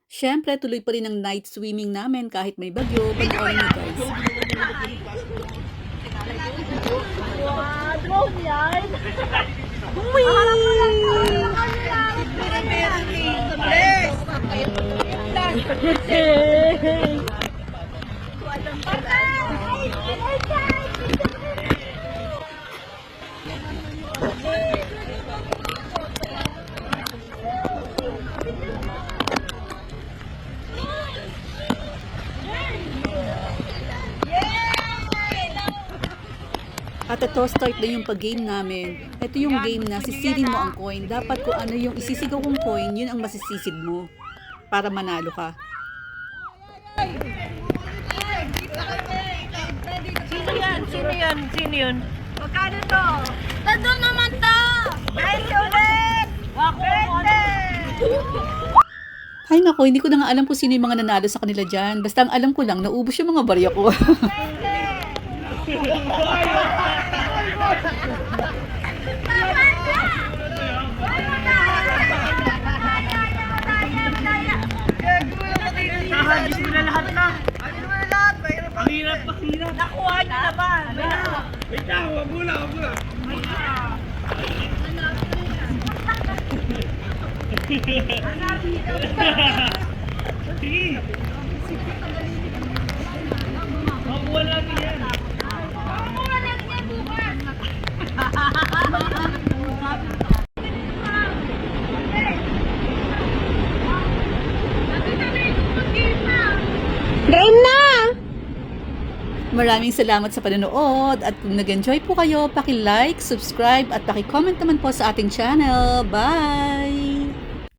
Siyempre, tuloy pa rin ang night swimming namin kahit may bagyo. Panoorin niyo guys. Drone yan! At ito, start na yung pag-game namin. Ito yung game na sisidin mo ang coin. Dapat kung ano yung isisigaw kong coin, yun ang masisisid mo. Para manalo ka. Sino yan? Sino yan? Sino yun? Magkano to? Nandun naman to! 20 ulit! Ako, 20! Ay nako, hindi ko na nga alam kung sino yung mga nanalo sa kanila dyan. Basta ang alam ko lang, naubos yung mga barya ko. Nahagis mo na lahat na. Ano mo na lahat? Mahirap. Nakuha niyo na ba? Wait lang, wag muna. Sige. Makuha natin yan. Makuha natin yan bukas. Game na! Maraming salamat sa panonood at kung nag-enjoy po kayo, paki-like, subscribe at paki-comment naman po sa ating channel. Bye!